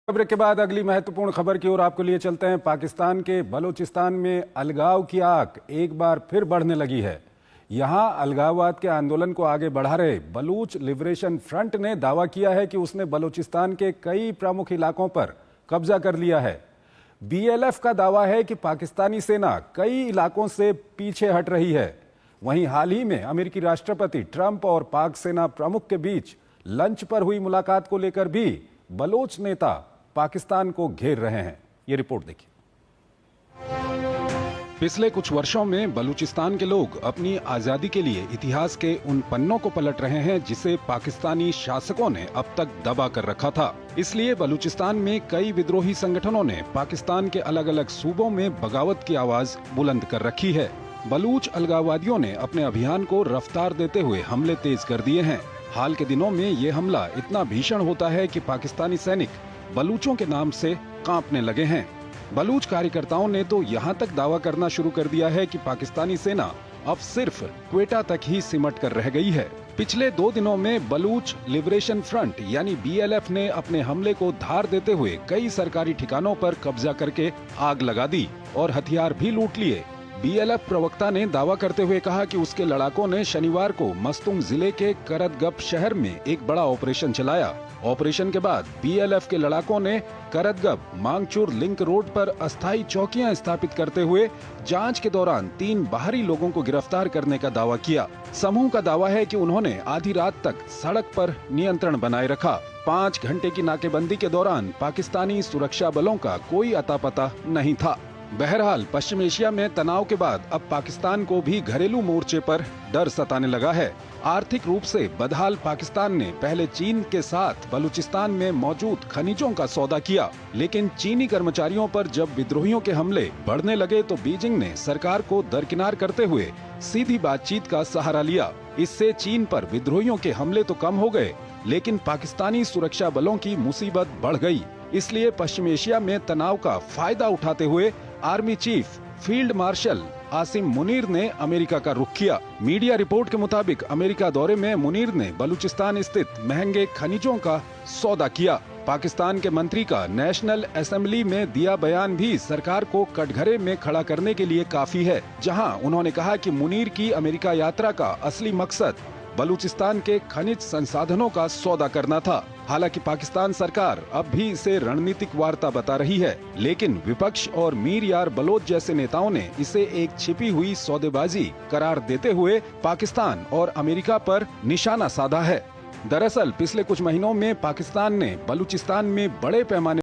खबर के बाद अगली महत्वपूर्ण खबर की ओर आपको लिए चलते हैं। पाकिस्तान के बलूचिस्तान में अलगाव की आग एक बार फिर बढ़ने लगी है। यहां अलगाववाद के आंदोलन को आगे बढ़ा रहे बलूच लिबरेशन फ्रंट ने दावा किया है कि उसने बलूचिस्तान के कई प्रमुख इलाकों पर कब्जा कर लिया है। बीएलएफ का दावा है कि पाकिस्तानी सेना कई इलाकों से पीछे हट रही है। वहीं हाल ही में अमेरिकी राष्ट्रपति ट्रंप और पाक सेना प्रमुख के बीच लंच पर हुई मुलाकात को लेकर भी बलोच नेता पाकिस्तान को घेर रहे हैं। ये रिपोर्ट देखिए। पिछले कुछ वर्षों में बलूचिस्तान के लोग अपनी आजादी के लिए इतिहास के उन पन्नों को पलट रहे हैं जिसे पाकिस्तानी शासकों ने अब तक दबा कर रखा था। इसलिए बलूचिस्तान में कई विद्रोही संगठनों ने पाकिस्तान के अलग अलग सूबों में बगावत की आवाज बुलंद कर रखी है। बलूच अलगाववादियों ने अपने अभियान को रफ्तार देते हुए हमले तेज कर दिए हैं। हाल के दिनों में ये हमला इतना भीषण होता है कि पाकिस्तानी सैनिक बलूचों के नाम से कांपने लगे हैं। बलूच कार्यकर्ताओं ने तो यहाँ तक दावा करना शुरू कर दिया है कि पाकिस्तानी सेना अब सिर्फ क्वेटा तक ही सिमट कर रह गई है। पिछले 2 दिनों में बलूच लिबरेशन फ्रंट यानी बीएलएफ ने अपने हमले को धार देते हुए कई सरकारी ठिकानों पर कब्जा करके आग लगा दी और हथियार भी लूट लिए। बीएलएफ प्रवक्ता ने दावा करते हुए कहा कि उसके लड़ाकों ने शनिवार को मस्तुंग जिले के करदगप शहर में एक बड़ा ऑपरेशन चलाया। ऑपरेशन के बाद बीएलएफ के लड़ाकों ने करदगप मांगचुर लिंक रोड पर अस्थायी चौकियां स्थापित करते हुए जांच के दौरान 3 बाहरी लोगों को गिरफ्तार करने का दावा किया। समूह का दावा है कि उन्होंने आधी रात तक सड़क पर नियंत्रण बनाए रखा। 5 घंटे की नाकेबंदी के दौरान पाकिस्तानी सुरक्षा बलों का कोई अता पता नहीं था। बहरहाल पश्चिम एशिया में तनाव के बाद अब पाकिस्तान को भी घरेलू मोर्चे पर डर सताने लगा है। आर्थिक रूप से बदहाल पाकिस्तान ने पहले चीन के साथ बलूचिस्तान में मौजूद खनिजों का सौदा किया, लेकिन चीनी कर्मचारियों पर जब विद्रोहियों के हमले बढ़ने लगे तो बीजिंग ने सरकार को दरकिनार करते हुए सीधी बातचीत का सहारा लिया। इससे चीन पर विद्रोहियों के हमले तो कम हो गए, लेकिन पाकिस्तानी सुरक्षा बलों की मुसीबत बढ़ गई। इसलिए पश्चिम एशिया में तनाव का फायदा उठाते हुए army chief field marshal Asim Munir ने अमेरिका का रुख किया। मीडिया रिपोर्ट के मुताबिक अमेरिका दौरे में मुनीर ने बलूचिस्तान स्थित महंगे खनिजों का सौदा किया। पाकिस्तान के मंत्री का नेशनल असेंबली में दिया बयान भी सरकार को कटघरे में खड़ा करने के लिए काफी है, जहां उन्होंने कहा कि मुनीर की अमेरिका यात्रा का असली मकसद बलूचिस्तान के खनिज संसाधनों का सौदा करना था। हालांकि पाकिस्तान सरकार अब भी इसे रणनीतिक वार्ता बता रही है, लेकिन विपक्ष और मीर यार बलोच जैसे नेताओं ने इसे एक छिपी हुई सौदेबाजी करार देते हुए पाकिस्तान और अमेरिका पर निशाना साधा है। दरअसल पिछले कुछ महीनों में पाकिस्तान ने बलूचिस्तान में बड़े पैमाने